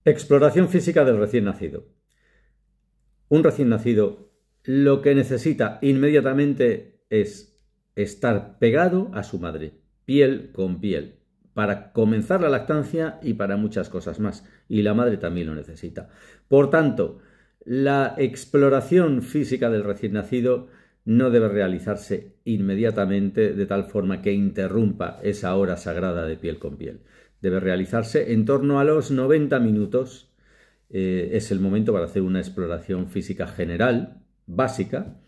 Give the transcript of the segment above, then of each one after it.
Exploración física del recién nacido. Un recién nacido lo que necesita inmediatamente es estar pegado a su madre, piel con piel, para comenzar la lactancia y para muchas cosas más. Y la madre también lo necesita. Por tanto, la exploración física del recién nacido no debe realizarse inmediatamente de tal forma que interrumpa esa hora sagrada de piel con piel. Debe realizarse en torno a los 90 minutos. Es el momento para hacer una exploración física general, básica,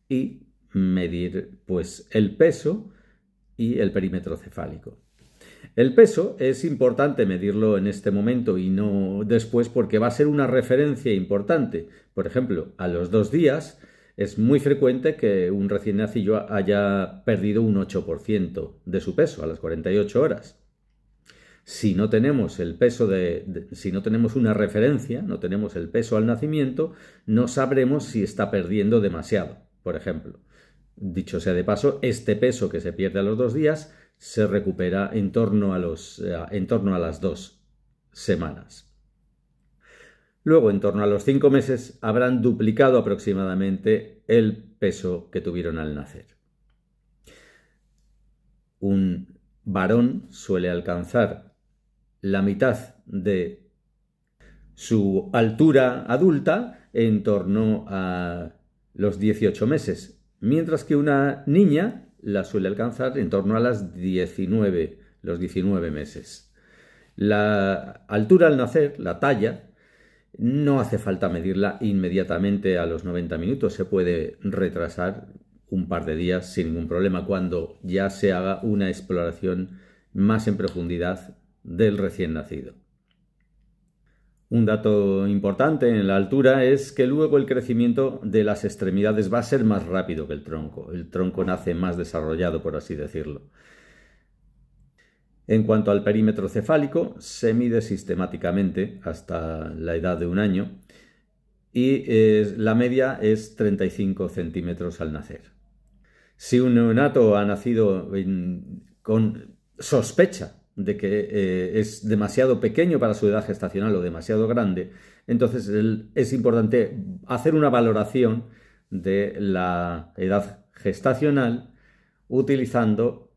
y medir pues el peso y el perímetro cefálico. El peso es importante medirlo en este momento y no después, porque va a ser una referencia importante. Por ejemplo, a los 2 días es muy frecuente que un recién nacido haya perdido un 8% de su peso a las 48 horas. Si no tenemos el peso si no tenemos una referencia, no tenemos el peso al nacimiento, no sabremos si está perdiendo demasiado. Por ejemplo, dicho sea de paso, este peso que se pierde a los 2 días se recupera en torno a las 2 semanas. Luego, en torno a los 5 meses, habrán duplicado aproximadamente el peso que tuvieron al nacer. Un varón suele alcanzar la mitad de su altura adulta en torno a los 18 meses, mientras que una niña la suele alcanzar en torno a los 19 meses. La altura al nacer, la talla, no hace falta medirla inmediatamente a los 90 minutos, se puede retrasar un par de días sin ningún problema cuando ya se haga una exploración más en profundidad del recién nacido. Un dato importante en la altura es que luego el crecimiento de las extremidades va a ser más rápido que el tronco. El tronco nace más desarrollado, por así decirlo. En cuanto al perímetro cefálico, se mide sistemáticamente hasta la edad de 1 año y la media es 35 centímetros al nacer. Si un neonato ha nacido con sospecha de que es demasiado pequeño para su edad gestacional o demasiado grande, entonces es importante hacer una valoración de la edad gestacional utilizando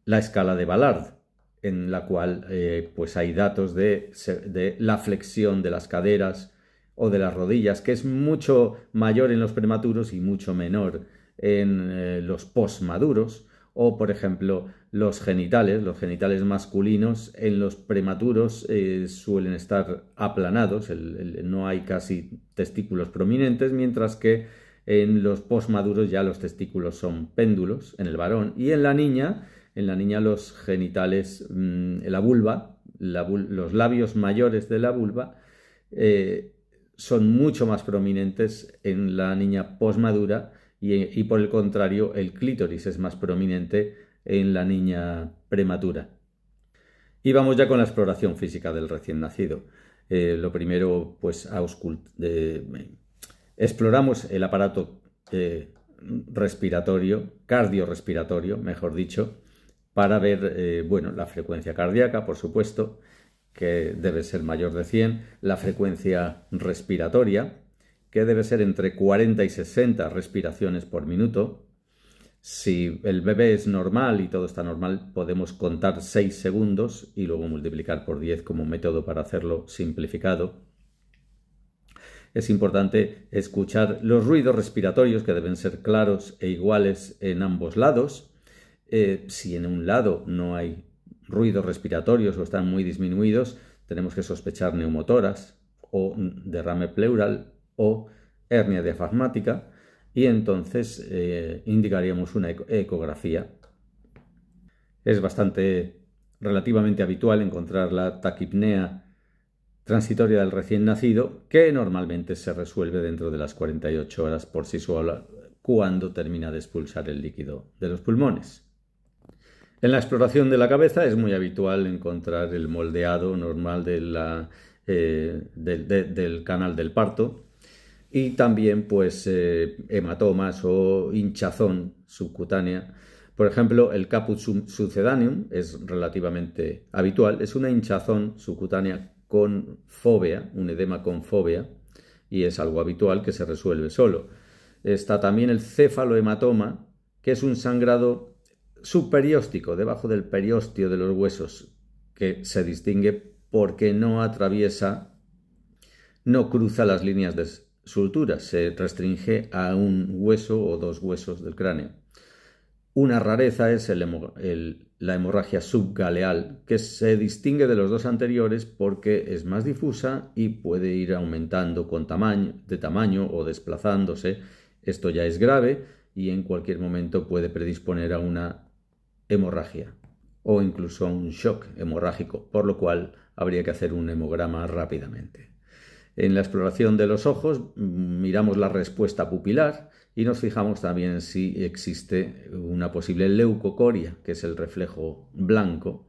la escala de Ballard, en la cual pues hay datos de la flexión de las caderas o de las rodillas, que es mucho mayor en los prematuros y mucho menor en los postmaduros. O, por ejemplo, los genitales masculinos en los prematuros suelen estar aplanados, no hay casi testículos prominentes, mientras que en los postmaduros ya los testículos son péndulos en el varón. Y en la niña los genitales, la vulva, los labios mayores de la vulva son mucho más prominentes en la niña postmadura. Y por el contrario, el clítoris es más prominente en la niña prematura. Y vamos ya con la exploración física del recién nacido. Lo primero, pues exploramos el aparato cardiorrespiratorio, mejor dicho, para ver la frecuencia cardíaca, por supuesto, que debe ser mayor de 100, la frecuencia respiratoria, que debe ser entre 40 y 60 respiraciones por minuto. Si el bebé es normal y todo está normal, podemos contar 6 segundos y luego multiplicar por 10 como método para hacerlo simplificado. Es importante escuchar los ruidos respiratorios, que deben ser claros e iguales en ambos lados. Si en un lado no hay ruidos respiratorios o están muy disminuidos, tenemos que sospechar neumotórax o derrame pleural o hernia diafragmática, y entonces indicaríamos una ecografía. Es relativamente habitual encontrar la taquipnea transitoria del recién nacido, que normalmente se resuelve dentro de las 48 horas por sí sola cuando termina de expulsar el líquido de los pulmones. En la exploración de la cabeza es muy habitual encontrar el moldeado normal del canal del parto, y también pues hematomas o hinchazón subcutánea. Por ejemplo, el caput succedaneum es relativamente habitual, es una hinchazón subcutánea con fóvea, un edema con fóvea, y es algo habitual que se resuelve solo. Está también el cefalohematoma, que es un sangrado subperióstico, debajo del periósteo de los huesos, que se distingue porque no cruza las líneas de sutura, se restringe a un hueso o dos huesos del cráneo. Una rareza es la hemorragia subgaleal, que se distingue de los dos anteriores porque es más difusa y puede ir aumentando de tamaño o desplazándose. Esto ya es grave y en cualquier momento puede predisponer a una hemorragia o incluso a un shock hemorrágico, por lo cual habría que hacer un hemograma rápidamente. En la exploración de los ojos miramos la respuesta pupilar y nos fijamos también si existe una posible leucocoria, que es el reflejo blanco,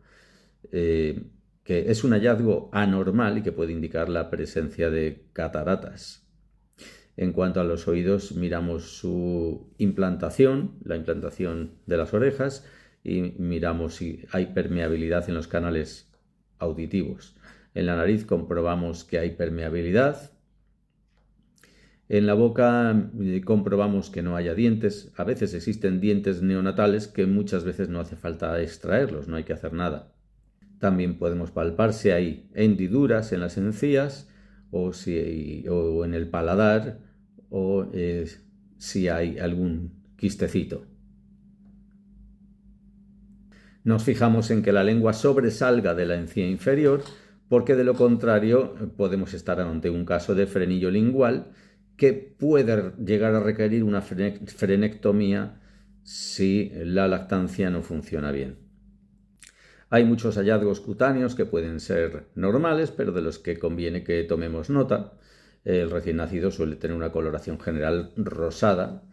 que es un hallazgo anormal y que puede indicar la presencia de cataratas. En cuanto a los oídos, miramos su implantación, la implantación de las orejas, y miramos si hay permeabilidad en los canales auditivos. En la nariz comprobamos que hay permeabilidad. En la boca comprobamos que no haya dientes. A veces existen dientes neonatales que muchas veces no hace falta extraerlos, no hay que hacer nada. También podemos palpar si hay hendiduras en las encías o en el paladar o si hay algún quistecito. Nos fijamos en que la lengua sobresalga de la encía inferior, porque de lo contrario podemos estar ante un caso de frenillo lingual que puede llegar a requerir una frenectomía si la lactancia no funciona bien. Hay muchos hallazgos cutáneos que pueden ser normales, pero de los que conviene que tomemos nota. El recién nacido suele tener una coloración general rosada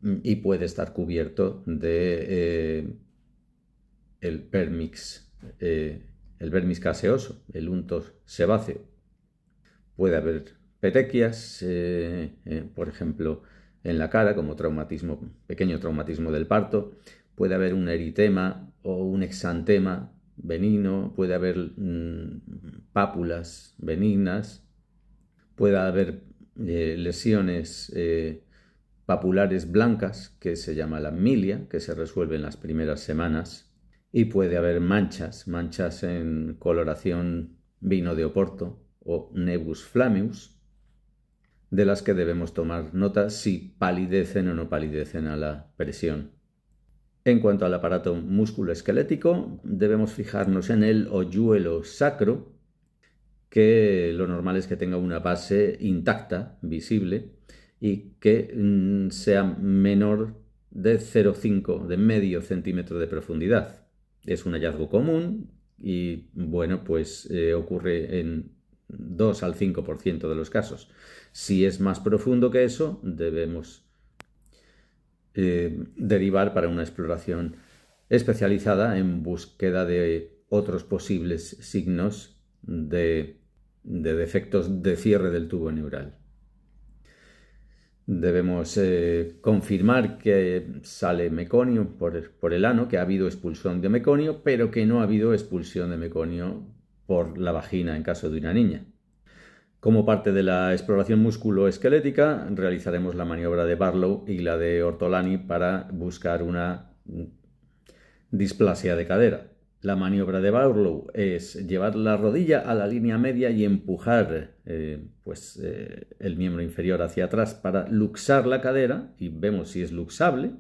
y puede estar cubierto de el vermis caseoso, el unto sebáceo. Puede haber petequias, por ejemplo, en la cara, como pequeño traumatismo del parto. Puede haber un eritema o un exantema benigno. Puede haber pápulas benignas. Puede haber lesiones papulares blancas, que se llama la milia, que se resuelve en las primeras semanas. Y puede haber manchas en coloración vino de Oporto o nevus flammeus, de las que debemos tomar nota si palidecen o no palidecen a la presión. En cuanto al aparato musculoesquelético, debemos fijarnos en el hoyuelo sacro, que lo normal es que tenga una base intacta, visible, y que sea menor de 0,5, de medio centímetro de profundidad. Es un hallazgo común y, bueno, pues ocurre en 2 al 5% de los casos. Si es más profundo que eso, debemos derivar para una exploración especializada en búsqueda de otros posibles signos de defectos de cierre del tubo neural. Debemos confirmar que sale meconio por el ano, que ha habido expulsión de meconio, pero que no ha habido expulsión de meconio por la vagina en caso de una niña. Como parte de la exploración musculoesquelética, realizaremos la maniobra de Barlow y la de Ortolani para buscar una displasia de cadera. La maniobra de Barlow es llevar la rodilla a la línea media y empujar el miembro inferior hacia atrás para luxar la cadera, y vemos si es luxable.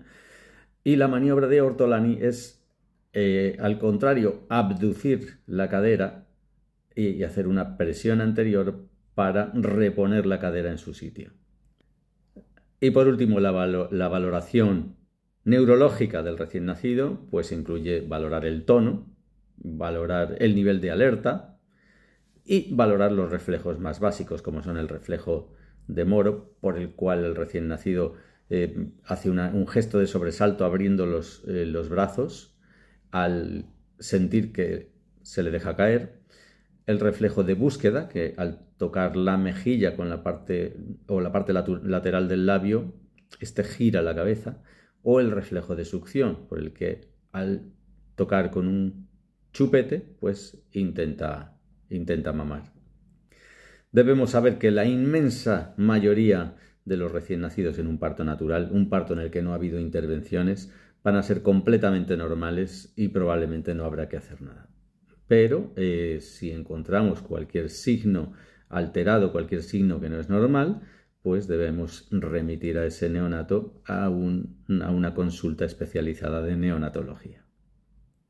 Y la maniobra de Ortolani es, al contrario, abducir la cadera y hacer una presión anterior para reponer la cadera en su sitio. Y por último, la valoración neurológica del recién nacido pues incluye valorar el tono, valorar el nivel de alerta y valorar los reflejos más básicos, como son el reflejo de Moro, por el cual el recién nacido hace un gesto de sobresalto abriendo los brazos al sentir que se le deja caer. El reflejo de búsqueda, que al tocar la mejilla con la parte lateral del labio, gira la cabeza. O el reflejo de succión, por el que al tocar con un chupete, pues intenta intenta mamar. Debemos saber que la inmensa mayoría de los recién nacidos en un parto natural, un parto en el que no ha habido intervenciones, van a ser completamente normales y probablemente no habrá que hacer nada. Pero si encontramos cualquier signo alterado, cualquier signo que no es normal, pues debemos remitir a ese neonato a una consulta especializada de neonatología.